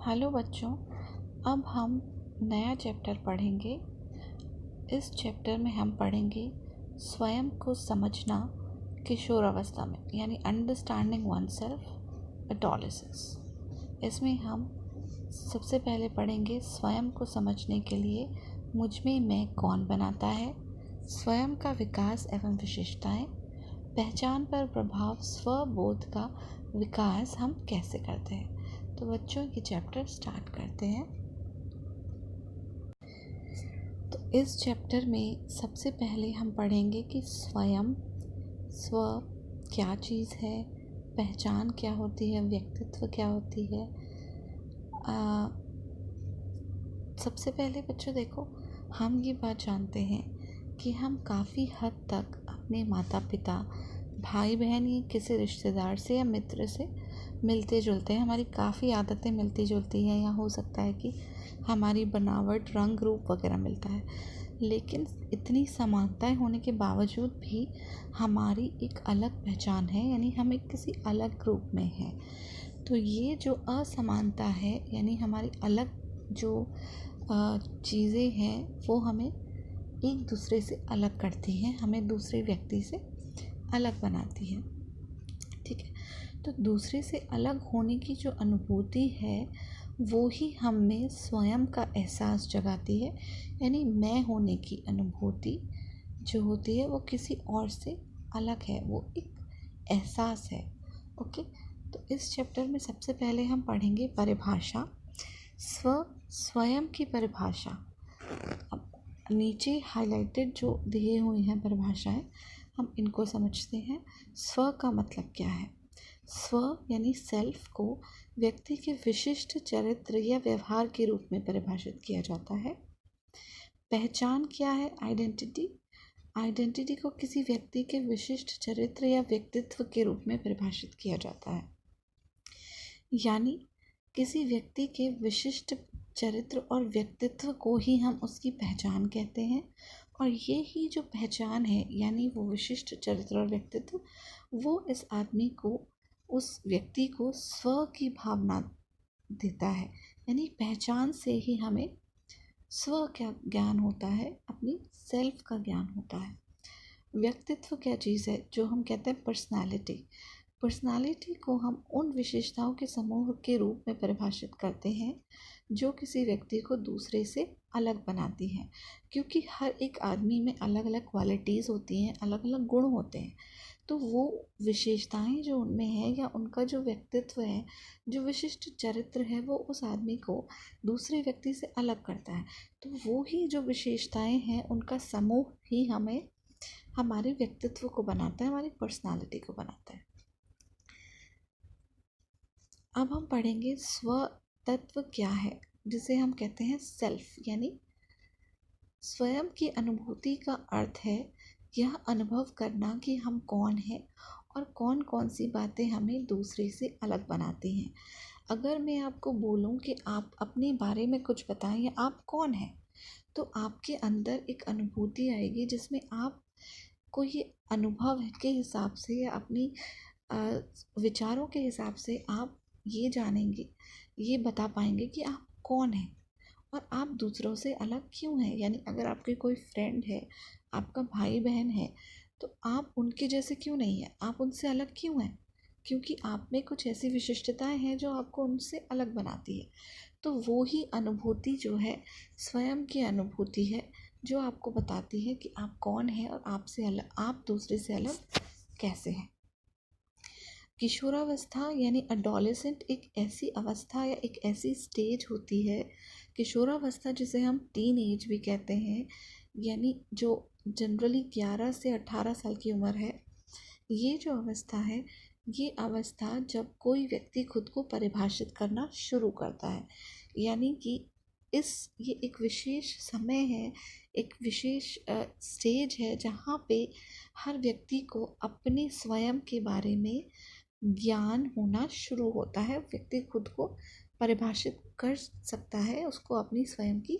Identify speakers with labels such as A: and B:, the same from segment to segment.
A: Hello बच्चों, अब हम नया चैप्टर पढ़ेंगे। इस चैप्टर में हम पढ़ेंगे स्वयं को समझना किशोरावस्था में, यानी अंडरस्टैंडिंग वन सेल्फ एडोलेसेंस। इसमें हम सबसे पहले पढ़ेंगे स्वयं को समझने के लिए मुझ में मैं कौन बनाता है, स्वयं का विकास एवं विशेषताएं, पहचान पर प्रभाव, स्वबोध का विकास हम कैसे करते हैं। तो बच्चों ये चैप्टर स्टार्ट करते हैं। तो इस चैप्टर में सबसे पहले हम पढ़ेंगे कि स्व क्या चीज़ है, पहचान क्या होती है, व्यक्तित्व क्या होती है। सबसे पहले बच्चों देखो, हम ये बात जानते हैं कि हम काफ़ी हद तक अपने माता पिता, भाई बहन या किसी रिश्तेदार से या मित्र से मिलते जुलते हैं। हमारी काफ़ी आदतें मिलती जुलती हैं, या हो सकता है कि हमारी बनावट, रंग, रूप वगैरह मिलता है। लेकिन इतनी समानताएं होने के बावजूद भी हमारी एक अलग पहचान है, यानी हम एक किसी अलग ग्रुप में हैं। तो ये जो असमानता है, यानी हमारी अलग जो चीज़ें हैं, वो हमें एक दूसरे से अलग करती हैं, हमें दूसरे व्यक्ति से अलग बनाती है। ठीक है, तो दूसरे से अलग होने की जो अनुभूति है वो ही हम में स्वयं का एहसास जगाती है, यानी मैं होने की अनुभूति जो होती है वो किसी और से अलग है, वो एक एहसास है। ओके, तो इस चैप्टर में सबसे पहले हम पढ़ेंगे परिभाषा, स्वयं की परिभाषा। अब नीचे हाइलाइटेड जो दिए हुए हैं परिभाषाएं, हम इनको समझते हैं। स्व का मतलब क्या है? स्व यानी सेल्फ को व्यक्ति के विशिष्ट चरित्र या व्यवहार के रूप में परिभाषित किया जाता है। पहचान क्या है? आइडेंटिटी। आइडेंटिटी को किसी व्यक्ति के विशिष्ट चरित्र या व्यक्तित्व के रूप में परिभाषित किया जाता है, यानी किसी व्यक्ति के विशिष्ट चरित्र और व्यक्तित्व को ही हम उसकी पहचान कहते हैं। और ये ही जो पहचान है, यानी वो विशिष्ट चरित्र और व्यक्तित्व, वो इस आदमी को, उस व्यक्ति को स्व की भावना देता है। यानी पहचान से ही हमें स्व का ज्ञान होता है, अपनी सेल्फ का ज्ञान होता है। व्यक्तित्व क्या चीज़ है? जो हम कहते हैं पर्सनालिटी। पर्सनालिटी को हम उन विशेषताओं के समूह के रूप में परिभाषित करते हैं जो किसी व्यक्ति को दूसरे से अलग बनाती हैं, क्योंकि हर एक आदमी में अलग अलग क्वालिटीज़ होती हैं, अलग अलग गुण होते हैं। तो वो विशेषताएं जो उनमें है, या उनका जो व्यक्तित्व है, जो विशिष्ट चरित्र है, वो उस आदमी को दूसरे व्यक्ति से अलग करता है। तो वो ही जो विशेषताएं हैं, उनका समूह ही हमें, हमारे व्यक्तित्व को बनाता है, हमारी पर्सनालिटी को बनाता है। अब हम पढ़ेंगे स्व तत्व क्या है, जिसे हम कहते हैं सेल्फ। यानी स्वयं की अनुभूति का अर्थ है यह अनुभव करना कि हम कौन हैं और कौन कौन सी बातें हमें दूसरे से अलग बनाती हैं। अगर मैं आपको बोलूं कि आप अपने बारे में कुछ बताएं या आप कौन हैं, तो आपके अंदर एक अनुभूति आएगी जिसमें आप को ये अनुभव के हिसाब से या अपनी विचारों के हिसाब से आप ये जानेंगे, ये बता पाएंगे कि आप कौन हैं और आप दूसरों से अलग क्यों हैं। यानी अगर आपके कोई फ्रेंड है, आपका भाई बहन है, तो आप उनके जैसे क्यों नहीं हैं, आप उनसे अलग क्यों हैं? क्योंकि आप में कुछ ऐसी विशिष्टताएं हैं जो आपको उनसे अलग बनाती है। तो वो ही अनुभूति जो है, स्वयं की अनुभूति है, जो आपको बताती है कि आप कौन हैं और आपसे अलग, आप दूसरे से अलग कैसे हैं। किशोरावस्था यानी अडोलेसेंट एक ऐसी अवस्था या एक ऐसी स्टेज होती है, किशोरावस्था जिसे हम टीन एज भी कहते हैं, यानी जो जनरली 11 से 18 साल की उम्र है। ये जो अवस्था है, ये अवस्था जब कोई व्यक्ति खुद को परिभाषित करना शुरू करता है, यानी कि ये एक विशेष समय है, एक विशेष स्टेज है जहाँ पे हर व्यक्ति को अपने स्वयं के बारे में ज्ञान होना शुरू होता है। व्यक्ति खुद को परिभाषित कर सकता है, उसको अपनी स्वयं की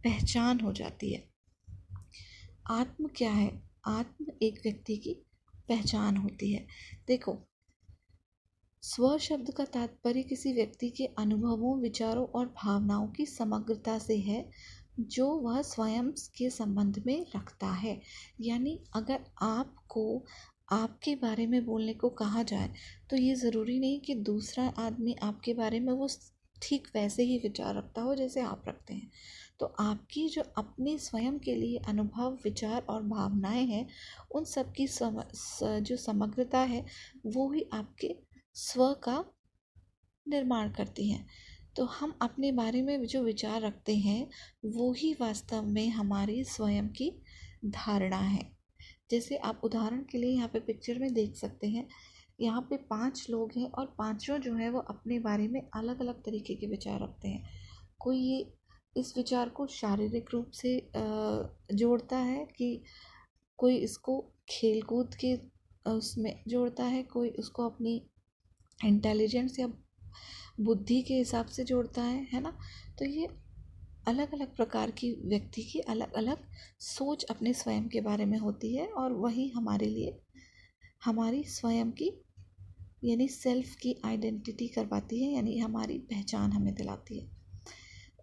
A: पहचान हो जाती है। आत्म क्या है? आत्म एक व्यक्ति की पहचान होती है। देखो, स्व शब्द का तात्पर्य किसी व्यक्ति के अनुभवों, विचारों और भावनाओं की समग्रता से है जो वह स्वयं के संबंध में रखता है। यानी अगर आपको आपके बारे में बोलने को कहा जाए तो ये ज़रूरी नहीं कि दूसरा आदमी आपके बारे में वो ठीक वैसे ही विचार रखता हो जैसे आप रखते हैं। तो आपकी जो अपने स्वयं के लिए अनुभव, विचार और भावनाएं हैं, उन सब की जो समग्रता है वो ही आपके स्व का निर्माण करती हैं। तो हम अपने बारे में जो विचार रखते हैं वो ही वास्तव में हमारी स्वयं की धारणा है। जैसे आप उदाहरण के लिए यहाँ पे पिक्चर में देख सकते हैं, यहाँ पे 5 लोग हैं और पांचों जो है वो अपने बारे में अलग अलग तरीके के विचार रखते हैं। कोई ये इस विचार को शारीरिक रूप से जोड़ता है, कि कोई इसको खेल कूद के उसमें जोड़ता है, कोई उसको अपनी इंटेलिजेंस या बुद्धि के हिसाब से जोड़ता है ना। तो ये अलग अलग प्रकार की व्यक्ति की अलग अलग सोच अपने स्वयं के बारे में होती है, और वही हमारे लिए हमारी स्वयं की यानी सेल्फ की आइडेंटिटी करवाती है, यानी हमारी पहचान हमें दिलाती है।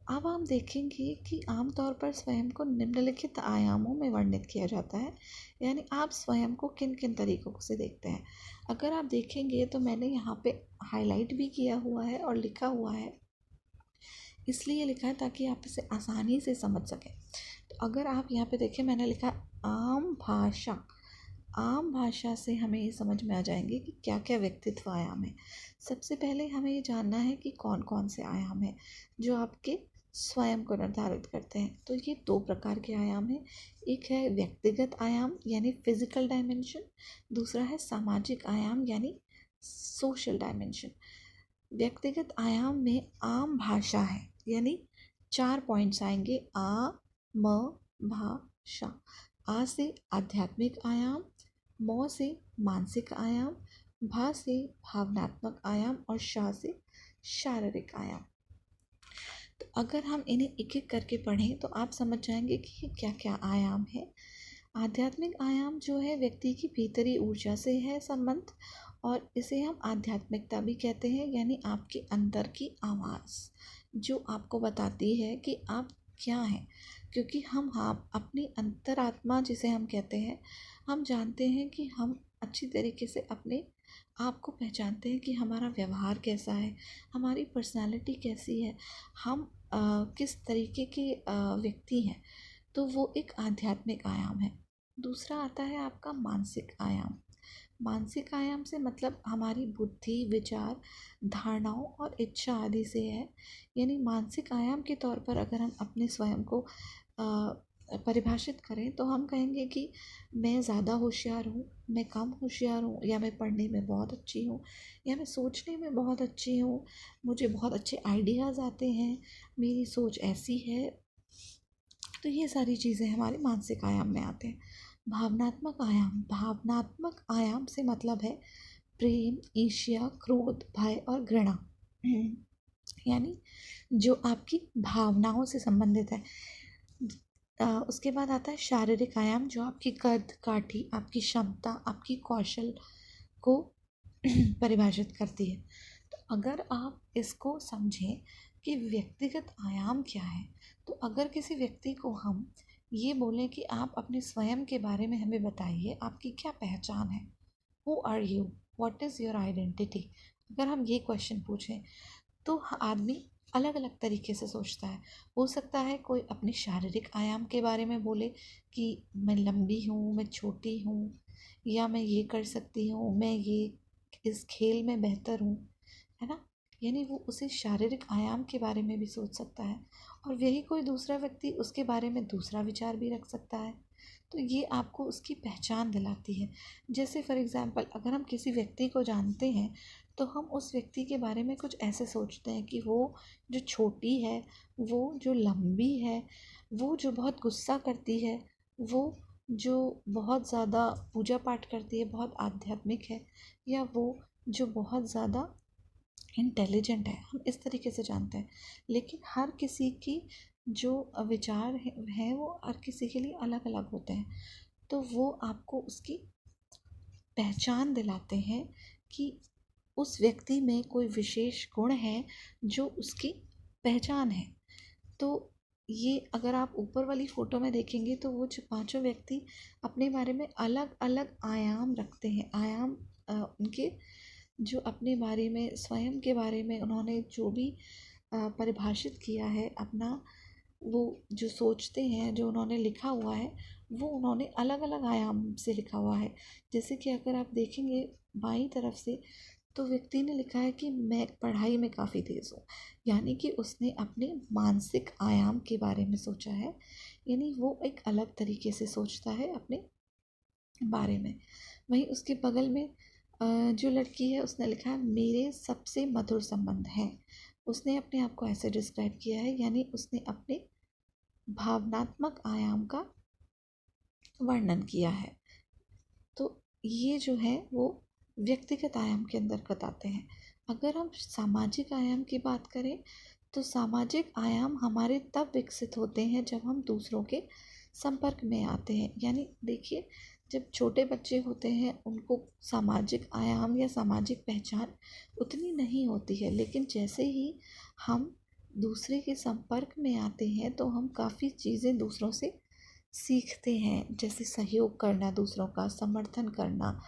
A: अब हम देखेंगे कि आमतौर पर स्वयं को निम्नलिखित आयामों में वर्णित किया जाता है। यानी आप स्वयं को किन किन तरीकों से देखते हैं। अगर आप देखेंगे तो मैंने यहाँ पे हाईलाइट भी किया हुआ है और लिखा हुआ है, इसलिए लिखा है ताकि आप इसे आसानी से समझ सकें। तो अगर आप यहाँ पे देखें, मैंने लिखा आम भाषा। आम भाषा से हमें ये समझ में आ जाएंगे कि क्या क्या व्यक्तित्व आयाम है। सबसे पहले हमें ये जानना है कि कौन कौन से आयाम हैं जो आपके स्वयं को निर्धारित करते हैं। तो ये 2 प्रकार के आयाम हैं। एक है व्यक्तिगत आयाम यानी फिजिकल डायमेंशन, दूसरा है सामाजिक आयाम यानी सोशल डायमेंशन। व्यक्तिगत आयाम में आम भाषा है, यानी 4 पॉइंट्स आएंगे। आ, म, भा, शा। आ से आध्यात्मिक आयाम, मौ से मानसिक आयाम, भा से भावनात्मक आयाम और शा से शारीरिक आयाम। तो अगर हम इन्हें एक एक करके पढ़ें तो आप समझ जाएंगे कि ये क्या क्या आयाम है। आध्यात्मिक आयाम जो है व्यक्ति की भीतरी ऊर्जा से है संबंध, और इसे हम आध्यात्मिकता भी कहते हैं, यानी आपके अंदर की आवाज़ जो आपको बताती है कि आप क्या हैं। क्योंकि हम अपनी अंतरात्मा जिसे हम कहते हैं, हम जानते हैं कि हम अच्छी तरीके से अपने आप को पहचानते हैं कि हमारा व्यवहार कैसा है, हमारी पर्सनालिटी कैसी है, हम किस तरीके के व्यक्ति हैं। तो वो एक आध्यात्मिक आयाम है। दूसरा आता है आपका मानसिक आयाम। मानसिक आयाम से मतलब हमारी बुद्धि, विचार, धारणाओं और इच्छा आदि से है। यानी मानसिक आयाम के तौर पर अगर हम अपने स्वयं को परिभाषित करें तो हम कहेंगे कि मैं ज़्यादा होशियार हूँ, मैं कम होशियार हूँ, या मैं पढ़ने में बहुत अच्छी हूँ, या मैं सोचने में बहुत अच्छी हूँ, मुझे बहुत अच्छे आइडियाज़ आते हैं, मेरी सोच ऐसी है। तो ये सारी चीज़ें हमारे मानसिक आयाम में आते हैं। भावनात्मक आयाम। भावनात्मक आयाम से मतलब है प्रेम, ईर्ष्या, क्रोध, भय और घृणा। यानी जो आपकी भावनाओं से संबंधित है। उसके बाद आता है शारीरिक आयाम जो आपकी कद काठी, आपकी क्षमता, आपकी कौशल को परिभाषित करती है। तो अगर आप इसको समझें कि व्यक्तिगत आयाम क्या है, तो अगर किसी व्यक्ति को हम ये बोलें कि आप अपने स्वयं के बारे में हमें बताइए, आपकी क्या पहचान है, who are you, what is your identity, अगर हम ये क्वेश्चन पूछें तो आदमी अलग अलग तरीके से सोचता है। हो सकता है कोई अपने शारीरिक आयाम के बारे में बोले कि मैं लंबी हूँ, मैं छोटी हूँ, या मैं ये कर सकती हूँ, मैं ये इस खेल में बेहतर हूँ, है ना। यानी वो उसे शारीरिक आयाम के बारे में भी सोच सकता है, और यही कोई दूसरा व्यक्ति उसके बारे में दूसरा विचार भी रख सकता है। तो ये आपको उसकी पहचान दिलाती है। जैसे फॉर एग्ज़ाम्पल अगर हम किसी व्यक्ति को जानते हैं तो हम उस व्यक्ति के बारे में कुछ ऐसे सोचते हैं कि वो जो छोटी है, वो जो लंबी है, वो जो बहुत गुस्सा करती है, वो जो बहुत ज़्यादा पूजा पाठ करती है, बहुत आध्यात्मिक है, या वो जो बहुत ज़्यादा इंटेलिजेंट है, हम इस तरीके से जानते हैं। लेकिन हर किसी की जो विचार है वो हर किसी के लिए अलग अलग होते हैं। तो वो आपको उसकी पहचान दिलाते हैं कि उस व्यक्ति में कोई विशेष गुण है जो उसकी पहचान है। तो ये अगर आप ऊपर वाली फ़ोटो में देखेंगे तो वो जो पांचों व्यक्ति अपने बारे में अलग अलग आयाम रखते हैं। आयाम उनके जो अपने बारे में, स्वयं के बारे में उन्होंने जो भी परिभाषित किया है अपना, वो जो सोचते हैं, जो उन्होंने लिखा हुआ है, वो उन्होंने अलग अलग आयाम से लिखा हुआ है। जैसे कि अगर आप देखेंगे बाईं तरफ से, तो व्यक्ति ने लिखा है कि मैं पढ़ाई में काफ़ी तेज़ हूँ, यानी कि उसने अपने मानसिक आयाम के बारे में सोचा है, यानी वो एक अलग तरीके से सोचता है अपने बारे में। वहीं उसके बगल में जो लड़की है उसने लिखा है मेरे सबसे मधुर संबंध हैं। उसने अपने आप को ऐसे डिस्क्राइब किया है, यानी उसने अपने भावनात्मक आयाम का वर्णन किया है। तो ये जो है वो व्यक्तिगत आयाम के अंतर्गत आते हैं। अगर हम सामाजिक आयाम की बात करें तो सामाजिक आयाम हमारे तब विकसित होते हैं जब हम दूसरों के संपर्क में आते हैं। यानी देखिए, जब छोटे बच्चे होते हैं उनको सामाजिक आयाम या सामाजिक पहचान उतनी नहीं होती है, लेकिन जैसे ही हम दूसरे के संपर्क में आते हैं तो हम काफ़ी चीज़ें दूसरों से सीखते हैं, जैसे सहयोग करना, दूसरों का समर्थन करना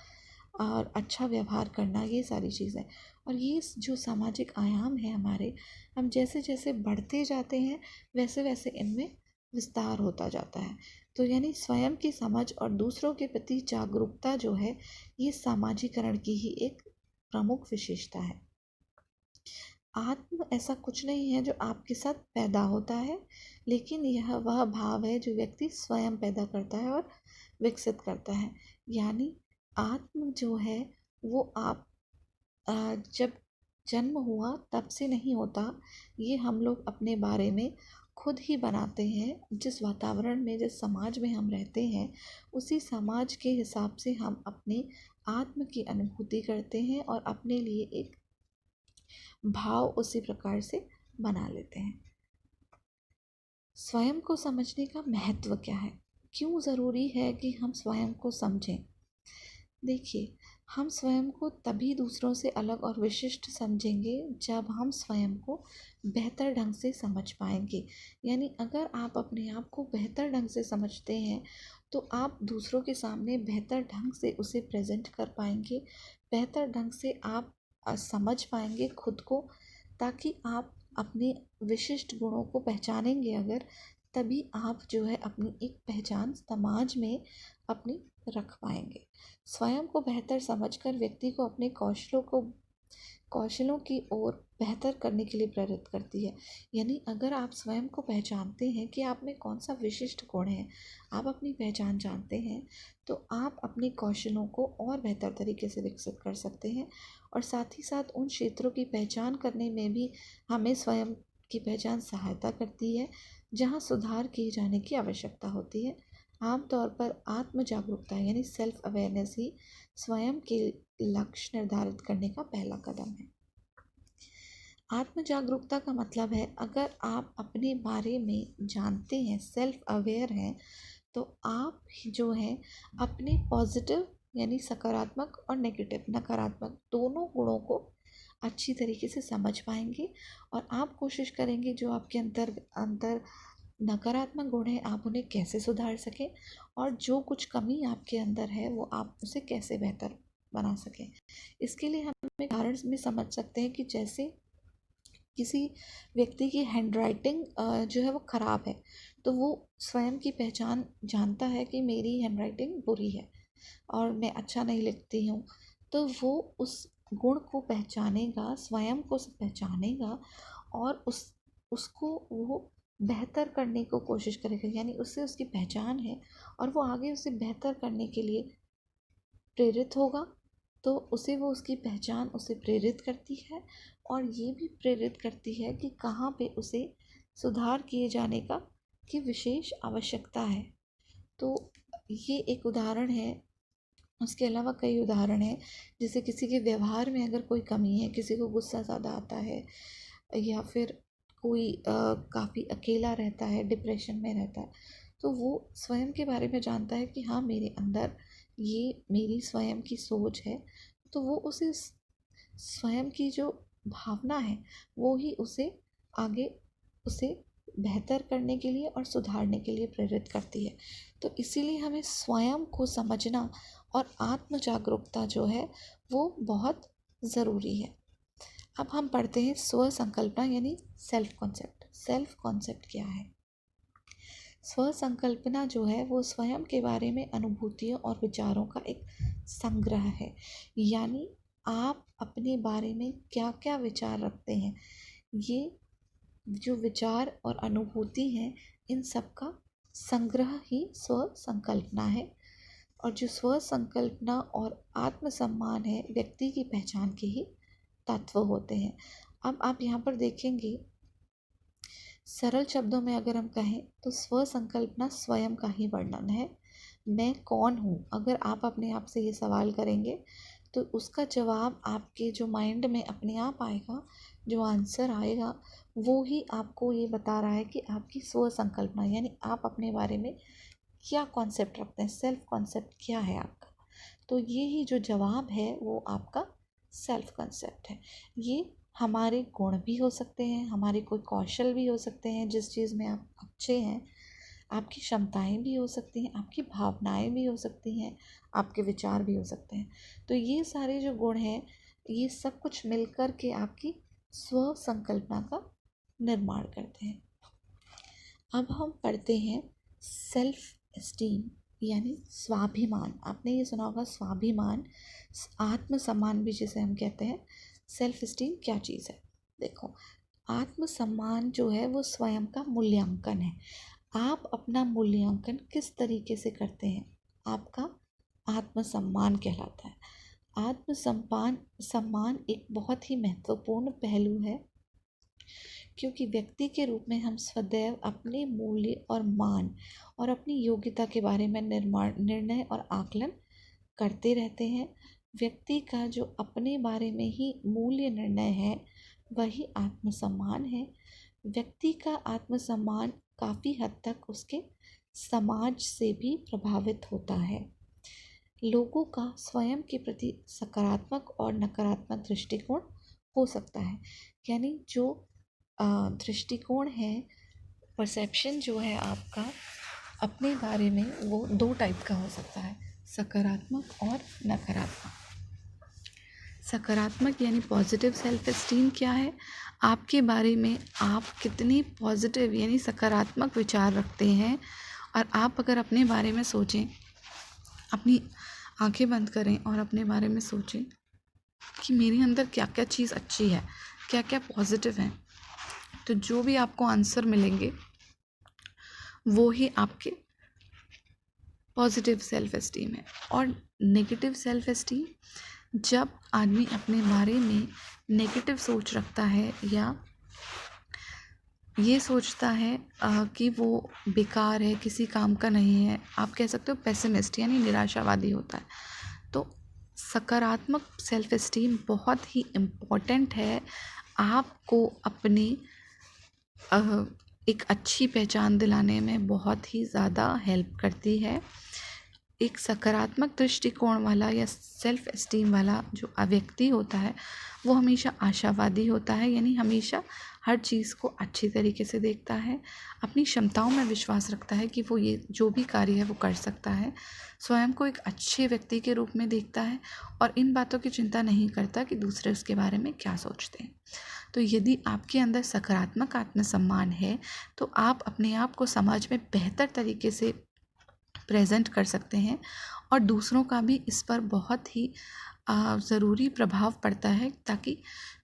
A: और अच्छा व्यवहार करना, ये सारी चीज़ें। और ये जो सामाजिक आयाम है हमारे, हम जैसे जैसे बढ़ते जाते हैं वैसे वैसे इनमें विस्तार होता जाता है। तो यानी स्वयं की समझ और दूसरों के प्रति जागरूकता जो है, ये सामाजिकरण की ही एक प्रमुख विशेषता है। आत्म ऐसा कुछ नहीं है जो आपके साथ पैदा होता है, लेकिन यह वह भाव है जो व्यक्ति स्वयं पैदा करता है और विकसित करता है। यानी आत्म जो है वो आप जब जन्म हुआ तब से नहीं होता, ये हम लोग अपने बारे में खुद ही बनाते हैं। जिस वातावरण में, जिस समाज में हम रहते हैं, उसी समाज के हिसाब से हम अपने आत्म की अनुभूति करते हैं और अपने लिए एक भाव उसी प्रकार से बना लेते हैं। स्वयं को समझने का महत्व क्या है? क्यों ज़रूरी है कि हम स्वयं को समझें? देखिए, हम स्वयं को तभी दूसरों से अलग और विशिष्ट समझेंगे जब हम स्वयं को बेहतर ढंग से समझ पाएंगे। यानी अगर आप अपने आप को बेहतर ढंग से समझते हैं तो आप दूसरों के सामने बेहतर ढंग से उसे प्रेजेंट कर पाएंगे, बेहतर ढंग से आप समझ पाएंगे खुद को, ताकि आप अपने विशिष्ट गुणों को पहचानेंगे अगर, तभी आप जो है अपनी एक पहचान समाज में अपनी रख पाएंगे। स्वयं को बेहतर समझकर व्यक्ति को अपने कौशलों की ओर बेहतर करने के लिए प्रेरित करती है। यानी अगर आप स्वयं को पहचानते हैं कि आप में कौन सा विशिष्ट गुण है, आप अपनी पहचान जानते हैं, तो आप अपने कौशलों को और बेहतर तरीके से विकसित कर सकते हैं। और साथ ही साथ उन क्षेत्रों की पहचान करने में भी हमें स्वयं की पहचान सहायता करती है जहाँ सुधार किए जाने की आवश्यकता होती है। आमतौर पर आत्म जागरूकता यानी सेल्फ अवेयरनेस ही स्वयं के लक्ष्य निर्धारित करने का पहला कदम है। आत्म जागरूकता का मतलब है, अगर आप अपने बारे में जानते हैं, सेल्फ अवेयर हैं, तो आप जो है अपने पॉजिटिव यानी सकारात्मक और नेगेटिव नकारात्मक दोनों गुणों को अच्छी तरीके से समझ पाएंगे। और आप कोशिश करेंगे जो आपके अंतर अंतर नकारात्मक गुण है आप उन्हें कैसे सुधार सकें, और जो कुछ कमी आपके अंदर है वो आप उसे कैसे बेहतर बना सकें। इसके लिए हम एक उदाहरण में समझ सकते हैं कि जैसे किसी व्यक्ति की हैंडराइटिंग जो है वो ख़राब है, तो वो स्वयं की पहचान जानता है कि मेरी हैंडराइटिंग बुरी है और मैं अच्छा नहीं लिखती हूँ, तो वो उस गुण को पहचानेगा, स्वयं को पहचानेगा और उसको वो बेहतर करने को कोशिश करेगा। यानी उससे उसकी पहचान है और वो आगे उसे बेहतर करने के लिए प्रेरित होगा। तो उसे वो उसकी पहचान उसे प्रेरित करती है और ये भी प्रेरित करती है कि कहाँ पे उसे सुधार किए जाने का की विशेष आवश्यकता है। तो ये एक उदाहरण है। उसके अलावा कई उदाहरण हैं, जैसे किसी के व्यवहार में अगर कोई कमी है, किसी को गुस्सा ज़्यादा आता है, या फिर कोई काफ़ी अकेला रहता है, डिप्रेशन में रहता है, तो वो स्वयं के बारे में जानता है कि हाँ, मेरे अंदर ये मेरी स्वयं की सोच है, तो वो उसे स्वयं की जो भावना है वो ही उसे आगे उसे बेहतर करने के लिए और सुधारने के लिए प्रेरित करती है। तो इसीलिए हमें स्वयं को समझना और आत्म जागरूकता जो है वो बहुत ज़रूरी है। अब हम पढ़ते हैं स्व संकल्पना यानी सेल्फ कॉन्सेप्ट। सेल्फ कॉन्सेप्ट क्या है? स्व संकल्पना जो है वो स्वयं के बारे में अनुभूतियों और विचारों का एक संग्रह है। यानी आप अपने बारे में क्या क्या विचार रखते हैं, ये जो विचार और अनुभूति हैं इन सब का संग्रह ही स्व संकल्पना है। और जो स्व संकल्पना और आत्मसम्मान है व्यक्ति की पहचान के ही तत्व होते हैं। अब आप यहाँ पर देखेंगे, सरल शब्दों में अगर हम कहें तो स्व संकल्पना स्वयं का ही वर्णन है। मैं कौन हूँ, अगर आप अपने आप से ये सवाल करेंगे तो उसका जवाब आपके जो माइंड में अपने आप आएगा, जो आंसर आएगा वो ही आपको ये बता रहा है कि आपकी स्व संकल्पना यानी आप अपने बारे में क्या कॉन्सेप्ट रखते हैं, सेल्फ कॉन्सेप्ट क्या है आपका। तो ये ही जो जवाब है वो आपका सेल्फ कॉन्सेप्ट है। ये हमारे गुण भी हो सकते हैं, हमारे कोई कौशल भी हो सकते हैं जिस चीज़ में आप अच्छे हैं, आपकी क्षमताएं भी हो सकती हैं, आपकी भावनाएं भी हो सकती हैं, आपके विचार भी हो सकते हैं। तो ये सारे जो गुण हैं ये सब कुछ मिलकर के आपकी स्व संकल्पना का निर्माण करते हैं। अब हम पढ़ते हैं सेल्फ एस्टीम यानी स्वाभिमान। आपने ये सुना होगा स्वाभिमान, आत्मसम्मान भी जिसे हम कहते हैं। सेल्फ एस्टीम क्या चीज़ है? देखो, आत्मसम्मान जो है वो स्वयं का मूल्यांकन है। आप अपना मूल्यांकन किस तरीके से करते हैं, आपका आत्मसम्मान कहलाता है। सम्मान एक बहुत ही महत्वपूर्ण पहलू है, क्योंकि व्यक्ति के रूप में हम सदैव अपने मूल्य और मान और अपनी योग्यता के बारे में निर्णय और आकलन करते रहते हैं। व्यक्ति का जो अपने बारे में ही मूल्य निर्णय है वही आत्मसम्मान है। व्यक्ति का आत्मसम्मान काफ़ी हद तक उसके समाज से भी प्रभावित होता है। लोगों का स्वयं के प्रति सकारात्मक और नकारात्मक दृष्टिकोण हो सकता है। यानी जो दृष्टिकोण है, परसेप्शन जो है आपका अपने बारे में वो दो टाइप का हो सकता है, सकारात्मक और नकारात्मक। सकारात्मक यानी पॉजिटिव सेल्फ एस्टीम क्या है? आपके बारे में आप कितनी पॉजिटिव यानी सकारात्मक विचार रखते हैं। और आप अगर अपने बारे में सोचें, अपनी आंखें बंद करें और अपने बारे में सोचें कि मेरे अंदर क्या क्या चीज़ अच्छी है, क्या क्या पॉजिटिव है, तो जो भी आपको आंसर मिलेंगे वो ही आपके पॉजिटिव सेल्फ एस्टीम है। और नेगेटिव सेल्फ एस्टीम, जब आदमी अपने बारे में नेगेटिव सोच रखता है या ये सोचता है कि वो बेकार है, किसी काम का नहीं है, आप कह सकते हो पेसिमिस्ट यानी निराशावादी होता है। तो सकारात्मक सेल्फ एस्टीम बहुत ही इम्पोर्टेंट है, आपको अपनी एक अच्छी पहचान दिलाने में बहुत ही ज़्यादा हेल्प करती है। एक सकारात्मक दृष्टिकोण वाला या सेल्फ एस्टीम वाला जो व्यक्ति होता है वो हमेशा आशावादी होता है, यानी हमेशा हर चीज़ को अच्छी तरीके से देखता है, अपनी क्षमताओं में विश्वास रखता है कि वो ये जो भी कार्य है वो कर सकता है, स्वयं को एक अच्छे व्यक्ति के रूप में देखता है और इन बातों की चिंता नहीं करता कि दूसरे उसके बारे में क्या सोचते हैं। तो यदि आपके अंदर सकारात्मक आत्मसम्मान है तो आप अपने आप को समाज में बेहतर तरीके से प्रेजेंट कर सकते हैं और दूसरों का भी इस पर बहुत ही ज़रूरी प्रभाव पड़ता है, ताकि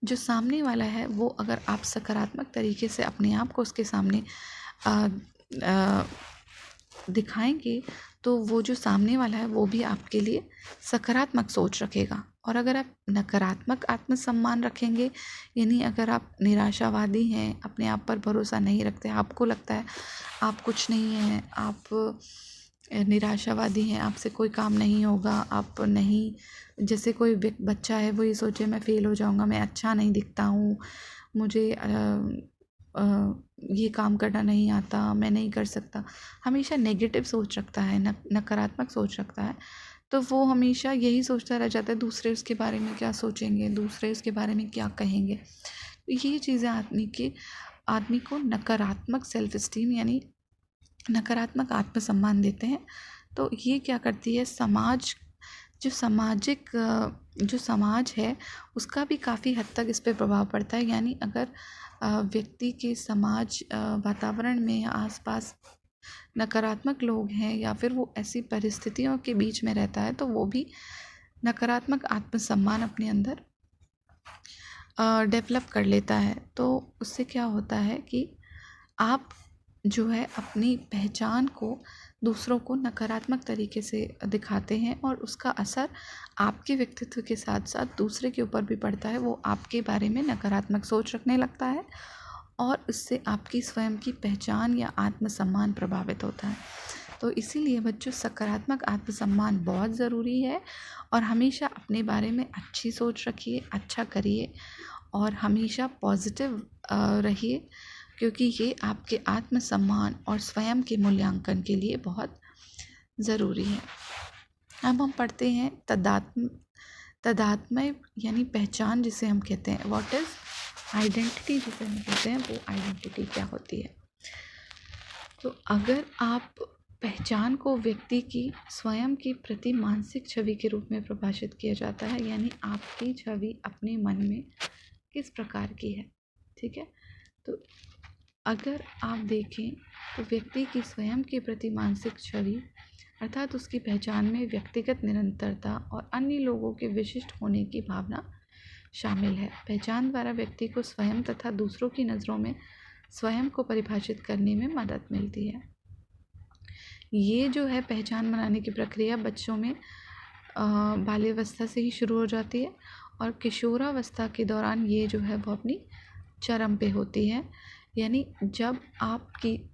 A: जो सामने वाला है वो अगर आप सकारात्मक तरीके से अपने आप को उसके सामने दिखाएंगे तो वो जो सामने वाला है वो भी आपके लिए सकारात्मक सोच रखेगा। और अगर आप नकारात्मक आत्मसम्मान रखेंगे, यानी अगर आप निराशावादी हैं, अपने आप पर भरोसा नहीं रखते, आपको लगता है आप कुछ नहीं हैं, आप निराशावादी हैं, आपसे कोई काम नहीं होगा, आप नहीं, जैसे कोई बच्चा है वो ये सोचे मैं फ़ेल हो जाऊंगा, मैं अच्छा नहीं दिखता हूँ, मुझे ये काम करना नहीं आता, मैं नहीं कर सकता, हमेशा नेगेटिव सोच रखता है, नकारात्मक सोच रखता है, तो वो हमेशा यही सोचता रह जाता है दूसरे उसके बारे में क्या सोचेंगे, दूसरे उसके बारे में क्या कहेंगे। तो ये चीज़ें आदमी को नकारात्मक सेल्फ इस्टीम यानी नकारात्मक आत्मसम्मान देते हैं। तो ये क्या करती है, जो समाज है उसका भी काफ़ी हद तक इस पे प्रभाव पड़ता है। यानी अगर व्यक्ति के समाज वातावरण में आसपास नकारात्मक लोग हैं या फिर वो ऐसी परिस्थितियों के बीच में रहता है, तो वो भी नकारात्मक आत्मसम्मान अपने अंदर डेवलप कर लेता है। तो उससे क्या होता है कि आप जो है अपनी पहचान को दूसरों को नकारात्मक तरीके से दिखाते हैं और उसका असर आपके व्यक्तित्व के साथ साथ दूसरे के ऊपर भी पड़ता है। वो आपके बारे में नकारात्मक सोच रखने लगता है और उससे आपकी स्वयं की पहचान या आत्मसम्मान प्रभावित होता है। तो इसीलिए बच्चों, सकारात्मक आत्मसम्मान बहुत ज़रूरी है और हमेशा अपने बारे में अच्छी सोच रखिए, अच्छा करिए और हमेशा पॉजिटिव रहिए, क्योंकि ये आपके आत्मसम्मान और स्वयं के मूल्यांकन के लिए बहुत ज़रूरी है। अब हम पढ़ते हैं तदात्म्य यानी पहचान जिसे हम कहते हैं। व्हाट इज़ आइडेंटिटी जिसे हम कहते हैं, वो आइडेंटिटी क्या होती है। तो अगर आप पहचान को व्यक्ति की स्वयं की प्रति मानसिक छवि के रूप में परिभाषित किया जाता है, यानी आपकी छवि अपने मन में किस प्रकार की है, ठीक है। तो अगर आप देखें तो व्यक्ति की स्वयं के प्रति मानसिक छवि अर्थात उसकी पहचान में व्यक्तिगत निरंतरता और अन्य लोगों के विशिष्ट होने की भावना शामिल है। पहचान द्वारा व्यक्ति को स्वयं तथा दूसरों की नज़रों में स्वयं को परिभाषित करने में मदद मिलती है। ये जो है पहचान बनाने की प्रक्रिया बच्चों में बाल्यावस्था से ही शुरू हो जाती है और किशोरावस्था के दौरान ये जो है वो अपनी चरम पे होती है। यानी जब आपकी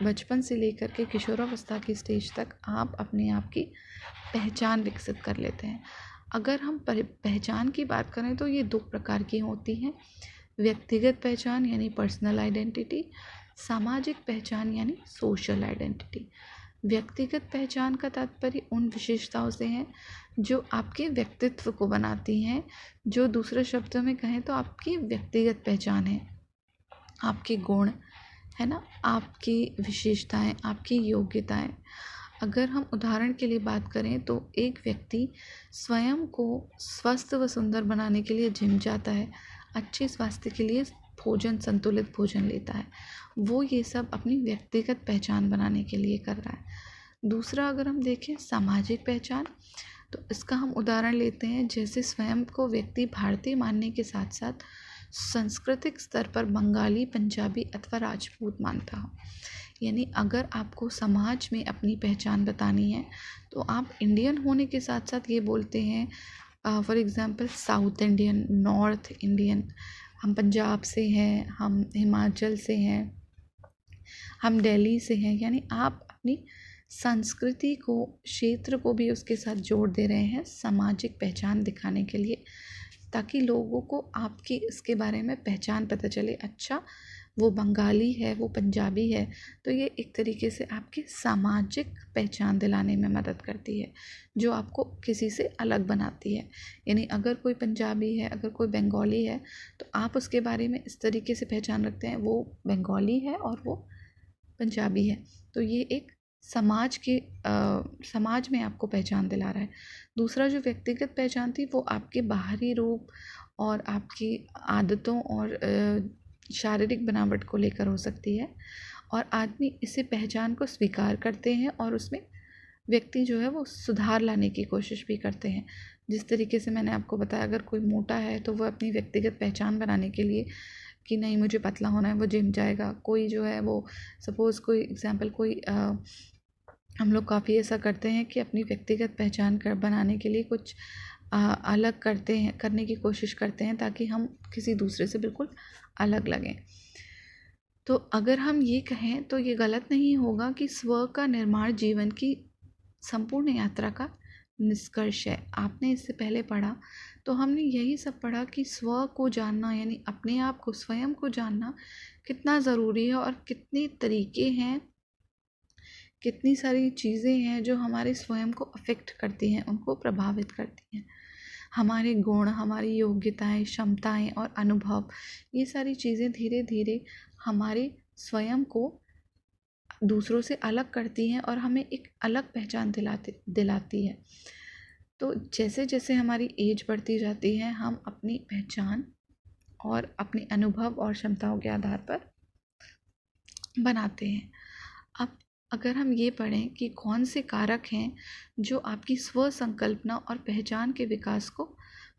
A: बचपन से लेकर के किशोरावस्था की स्टेज तक आप अपने आप की पहचान विकसित कर लेते हैं। अगर हम पहचान की बात करें तो ये 2 प्रकार की होती हैं, व्यक्तिगत पहचान यानी पर्सनल आइडेंटिटी, सामाजिक पहचान यानी सोशल आइडेंटिटी। व्यक्तिगत पहचान का तात्पर्य उन विशेषताओं से है जो आपके व्यक्तित्व को बनाती हैं, जो दूसरे शब्दों में कहें तो आपकी व्यक्तिगत पहचान है, आपके गुण है ना, आपकी विशेषताएं, आपकी योग्यताएं। अगर हम उदाहरण के लिए बात करें तो एक व्यक्ति स्वयं को स्वस्थ व सुंदर बनाने के लिए जिम जाता है, अच्छे स्वास्थ्य के लिए संतुलित भोजन लेता है, वो ये सब अपनी व्यक्तिगत पहचान बनाने के लिए कर रहा है। दूसरा अगर हम देखें सामाजिक पहचान, तो इसका हम उदाहरण लेते हैं जैसे स्वयं को व्यक्ति भारतीय मानने के साथ साथ सांस्कृतिक स्तर पर बंगाली, पंजाबी अथवा राजपूत मानता हो। यानी अगर आपको समाज में अपनी पहचान बतानी है तो आप इंडियन होने के साथ साथ ये बोलते हैं, for example south Indian, north Indian, हम पंजाब से हैं, हम हिमाचल से हैं, हम दिल्ली से हैं। यानी आप अपनी संस्कृति को, क्षेत्र को भी उसके साथ जोड़ दे रहे हैं सामाजिक पहचान दिखाने के लिए, ताकि लोगों को आपकी इसके बारे में पहचान पता चले। अच्छा, वो बंगाली है, वो पंजाबी है, तो ये एक तरीके से आपकी सामाजिक पहचान दिलाने में मदद करती है, जो आपको किसी से अलग बनाती है। यानी अगर कोई पंजाबी है, अगर कोई बंगाली है, तो आप उसके बारे में इस तरीके से पहचान रखते हैं, वो बंगाली है और वो पंजाबी है। तो ये एक समाज में आपको पहचान दिला रहा है। दूसरा जो व्यक्तिगत पहचान थी वो आपके बाहरी रूप और आपकी आदतों और शारीरिक बनावट को लेकर हो सकती है, और आदमी इसे पहचान को स्वीकार करते हैं और उसमें व्यक्ति जो है वो सुधार लाने की कोशिश भी करते हैं। जिस तरीके से मैंने आपको बताया, अगर कोई मोटा है तो वो अपनी व्यक्तिगत पहचान बनाने के लिए कि नहीं मुझे पतला होना है, वो जिम जाएगा। कोई जो है वो सपोज़ कोई एग्जांपल कोई हम लोग काफ़ी ऐसा करते हैं कि अपनी व्यक्तिगत पहचान बनाने के लिए कुछ अलग करने की कोशिश करते हैं ताकि हम किसी दूसरे से बिल्कुल अलग लगें। तो अगर हम ये कहें तो ये गलत नहीं होगा कि स्व का निर्माण जीवन की संपूर्ण यात्रा का निष्कर्ष है। आपने इससे पहले पढ़ा तो हमने यही सब पढ़ा कि स्व को जानना यानी अपने आप को, स्वयं को जानना कितना ज़रूरी है और कितने तरीके हैं कितनी सारी चीज़ें हैं जो हमारे स्वयं को अफेक्ट करती हैं, उनको प्रभावित करती हैं। हमारे गुण, हमारी योग्यताएं, क्षमताएं और अनुभव, ये सारी चीज़ें धीरे धीरे हमारे स्वयं को दूसरों से अलग करती हैं और हमें एक अलग पहचान दिलाती है। तो जैसे जैसे हमारी एज बढ़ती जाती है, हम अपनी पहचान और अपने अनुभव और क्षमताओं के आधार पर बनाते हैं। अब अगर हम ये पढ़ें कि कौन से कारक हैं जो आपकी स्व संकल्पना और पहचान के विकास को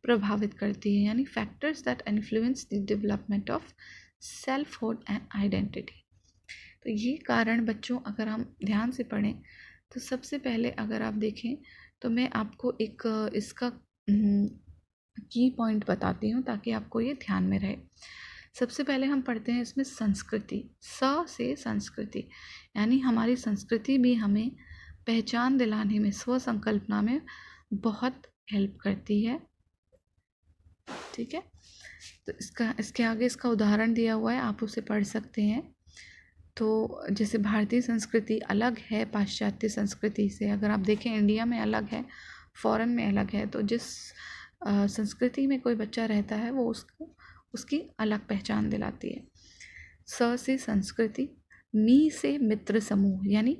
A: प्रभावित करती है, यानी factors that influence the development of selfhood and identity. तो ये कारण बच्चों अगर हम ध्यान से पढ़ें तो सबसे पहले अगर आप देखें तो मैं आपको एक इसका की पॉइंट बताती हूँ ताकि आपको ये ध्यान में रहे। सबसे पहले हम पढ़ते हैं इसमें संस्कृति, स से संस्कृति, यानी हमारी संस्कृति भी हमें पहचान दिलाने में, स्व संकल्पना में बहुत हेल्प करती है। ठीक है, तो इसके आगे इसका उदाहरण दिया हुआ है, आप उसे पढ़ सकते हैं। तो जैसे भारतीय संस्कृति अलग है पाश्चात्य संस्कृति से। अगर आप देखें इंडिया में अलग है, फॉरेन में अलग है। तो जिस संस्कृति में कोई बच्चा रहता है वो उसकी अलग पहचान दिलाती है। स से संस्कृति, मी से मित्र समूह यानी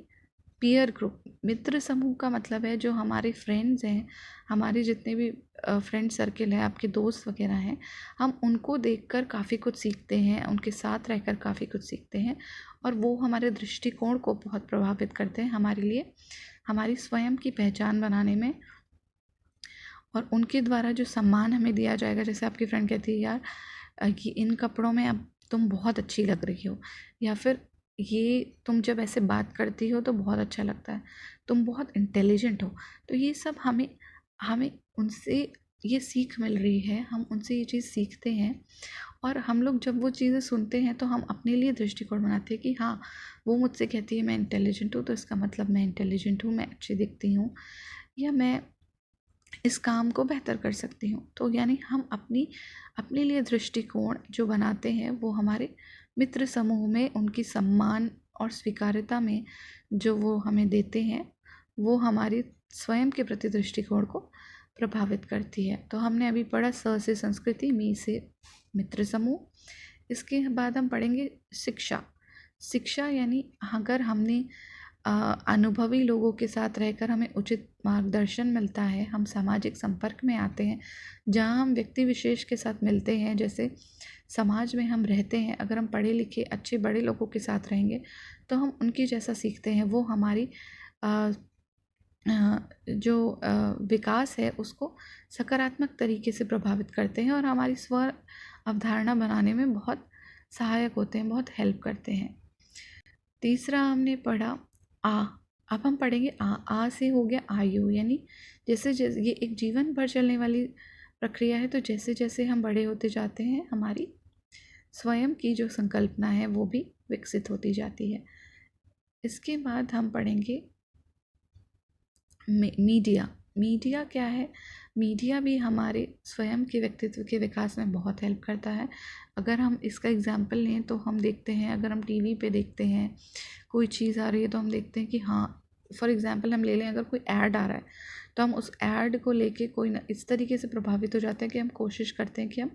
A: पीयर ग्रुप। मित्र समूह का मतलब है जो हमारे फ्रेंड्स हैं, हमारे जितने भी फ्रेंड सर्किल है, आपके दोस्त वगैरह हैं, हम उनको देखकर काफ़ी कुछ सीखते हैं, उनके साथ रहकर काफ़ी कुछ सीखते हैं और वो हमारे दृष्टिकोण को बहुत प्रभावित करते हैं हमारे लिए, हमारी स्वयं की पहचान बनाने में। और उनके द्वारा जो सम्मान हमें दिया जाएगा, जैसे आपकी फ्रेंड कहती है यार कि इन कपड़ों में अब तुम बहुत अच्छी लग रही हो, या फिर ये तुम जब ऐसे बात करती हो तो बहुत अच्छा लगता है, तुम बहुत इंटेलिजेंट हो। तो ये सब हमें हमें उनसे ये सीख मिल रही है, हम उनसे ये चीज़ सीखते हैं और हम लोग जब वो चीज़ें सुनते हैं तो हम अपने लिए दृष्टिकोण बनाते हैं कि हाँ, वो मुझसे कहती है मैं इंटेलिजेंट हूँ तो इसका मतलब मैं इंटेलिजेंट हूँ, मैं अच्छी दिखती हूँ, या मैं इस काम को बेहतर कर सकती हूँ। तो यानी हम अपने लिए दृष्टिकोण जो बनाते हैं वो हमारे मित्र समूह में उनकी सम्मान और स्वीकार्यता में जो वो हमें देते हैं, वो हमारी स्वयं के प्रति दृष्टिकोण को प्रभावित करती है। तो हमने अभी पढ़ा स से संस्कृति, मी से मित्र समूह। इसके बाद हम पढ़ेंगे शिक्षा। शिक्षा यानी अगर हमने अनुभवी लोगों के साथ रहकर हमें उचित मार्गदर्शन मिलता है, हम सामाजिक संपर्क में आते हैं, जहाँ हम व्यक्ति विशेष के साथ मिलते हैं, जैसे समाज में हम रहते हैं, अगर हम पढ़े लिखे अच्छे बड़े लोगों के साथ रहेंगे तो हम उनकी जैसा सीखते हैं, वो हमारी जो विकास है उसको सकारात्मक तरीके से प्रभावित करते हैं और हमारी स्व अवधारणा बनाने में बहुत सहायक होते हैं, बहुत हेल्प करते हैं। तीसरा हमने पढ़ा आ। अब हम पढ़ेंगे आ से हो गया आयु, यानी जैसे जैसे ये एक जीवन भर चलने वाली प्रक्रिया है, तो जैसे जैसे हम बड़े होते जाते हैं हमारी स्वयं की जो संकल्पना है वो भी विकसित होती जाती है। इसके बाद हम पढ़ेंगे मीडिया। मीडिया क्या है? मीडिया भी हमारे स्वयं के व्यक्तित्व के विकास में बहुत हेल्प करता है। अगर हम इसका एग्जाम्पल लें तो हम देखते हैं, अगर हम टीवी पे देखते हैं कोई चीज़ आ रही है तो हम देखते हैं कि हाँ, फॉर एग्जांपल हम ले लें, अगर कोई ऐड आ रहा है तो हम उस ऐड को लेके कोई ना इस तरीके से प्रभावित हो जाते हैं कि हम कोशिश करते हैं कि हम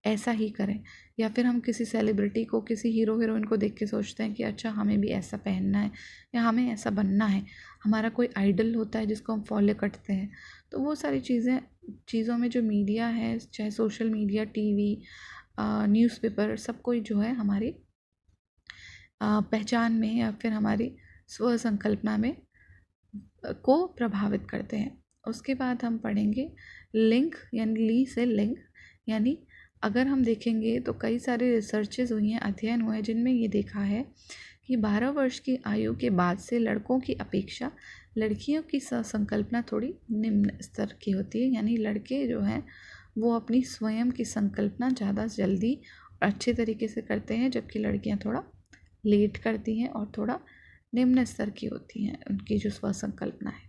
A: ऐसा ही करें, या फिर हम किसी सेलिब्रिटी को, किसी हीरो हीरोइन को देख के सोचते हैं कि अच्छा हमें भी ऐसा पहनना है या हमें ऐसा बनना है। हमारा कोई आइडल होता है जिसको हम फॉलो करते हैं। तो वो सारी चीज़ों में जो मीडिया है, चाहे सोशल मीडिया, टीवी, न्यूज़पेपर, सब कोई जो है हमारी पहचान में या फिर हमारी स्व संकल्पना में को प्रभावित करते हैं। उसके बाद हम पढ़ेंगे लिंग, यानी ली से लिंग, यानी अगर हम देखेंगे तो कई सारे रिसर्चेज हुई हैं, अध्ययन हुए हैं जिनमें ये देखा है कि 12 वर्ष की आयु के बाद से लड़कों की अपेक्षा लड़कियों की संकल्पना थोड़ी निम्न स्तर की होती है। यानी लड़के जो हैं वो अपनी स्वयं की संकल्पना ज़्यादा जल्दी और अच्छे तरीके से करते हैं, जबकि लड़कियां थोड़ा लेट करती हैं और थोड़ा निम्न स्तर की होती हैं उनकी जो स्व संकल्पना है।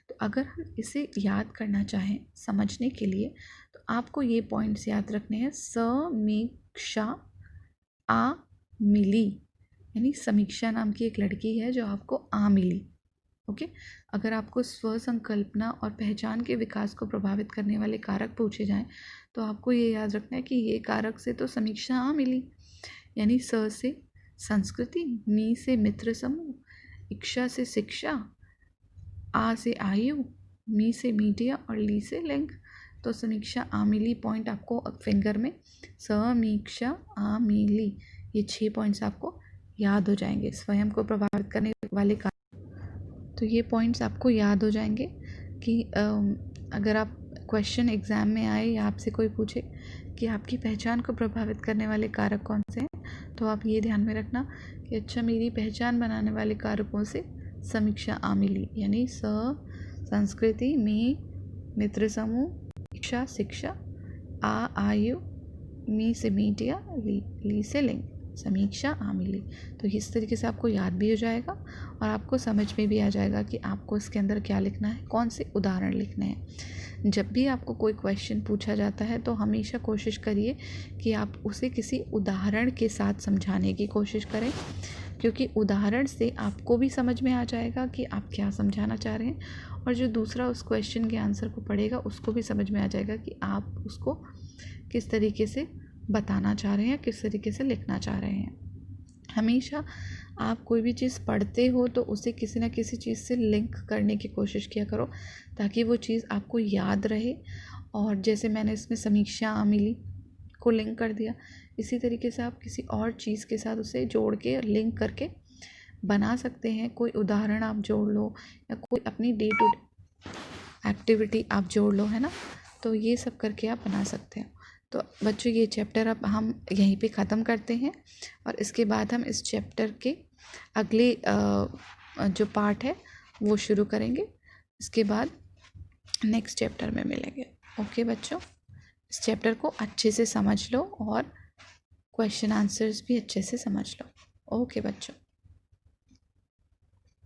A: तो अगर हम इसे याद करना चाहें समझने के लिए तो आपको ये पॉइंट्स याद रखने हैं। समीक्षा, आ मिली, यानी समीक्षा नाम की एक लड़की है जो आपको आ मिली। ओके, अगर आपको स्व संकल्पना और पहचान के विकास को प्रभावित करने वाले कारक पूछे जाएं तो आपको ये याद रखना है कि ये कारक से तो समीक्षा आ मिली। यानी स से संस्कृति, मी से मित्र समूह, इच्छा से शिक्षा, आ से आयु, मी से मीडिया और ली से लिंग। तो समीक्षा आमिली पॉइंट आपको फिंगर में समीक्षा आमिली, ये 6 पॉइंट्स आपको याद हो जाएंगे। स्वयं को प्रभावित करने वाले तो ये पॉइंट्स आपको याद हो जाएंगे कि अगर आप क्वेश्चन एग्ज़ाम में आए या आपसे कोई पूछे कि आपकी पहचान को प्रभावित करने वाले कारक कौन से हैं, तो आप ये ध्यान में रखना कि अच्छा मेरी पहचान बनाने वाले कारकों से समीक्षा आ मिली, यानी संस्कृति, में मित्र समूह, इच्छा शिक्षा, आयु, मी से मीडिया, ली से लिंग, समीक्षा आ मिली। तो इस तरीके से आपको याद भी हो जाएगा और आपको समझ में भी आ जाएगा कि आपको इसके अंदर क्या लिखना है, कौन से उदाहरण लिखने हैं। जब भी आपको कोई क्वेश्चन पूछा जाता है तो हमेशा कोशिश करिए कि आप उसे किसी उदाहरण के साथ समझाने की कोशिश करें, क्योंकि उदाहरण से आपको भी समझ में आ जाएगा कि आप क्या समझाना चाह रहे हैं और जो दूसरा उस क्वेश्चन के आंसर को पढ़ेगा उसको भी समझ में आ जाएगा कि आप उसको किस तरीके से बताना चाह रहे हैं, किस तरीके से लिखना चाह रहे हैं। हमेशा आप कोई भी चीज़ पढ़ते हो तो उसे किसी ना किसी चीज़ से लिंक करने की कोशिश किया करो ताकि वो चीज़ आपको याद रहे। और जैसे मैंने इसमें समीक्षा मिली को लिंक कर दिया, इसी तरीके से आप किसी और चीज़ के साथ उसे जोड़ के लिंक करके बना सकते हैं। कोई उदाहरण आप जोड़ लो या कोई अपनी डे टू डे एक्टिविटी आप जोड़ लो, है ना। तो ये सब करके आप बना सकते हो। तो बच्चों ये चैप्टर अब हम यहीं पे ख़त्म करते हैं और इसके बाद हम इस चैप्टर के अगले जो पार्ट है वो शुरू करेंगे। इसके बाद नेक्स्ट चैप्टर में मिलेंगे। ओके बच्चों, इस चैप्टर को अच्छे से समझ लो और क्वेश्चन आंसर्स भी अच्छे से समझ लो। ओके बच्चों।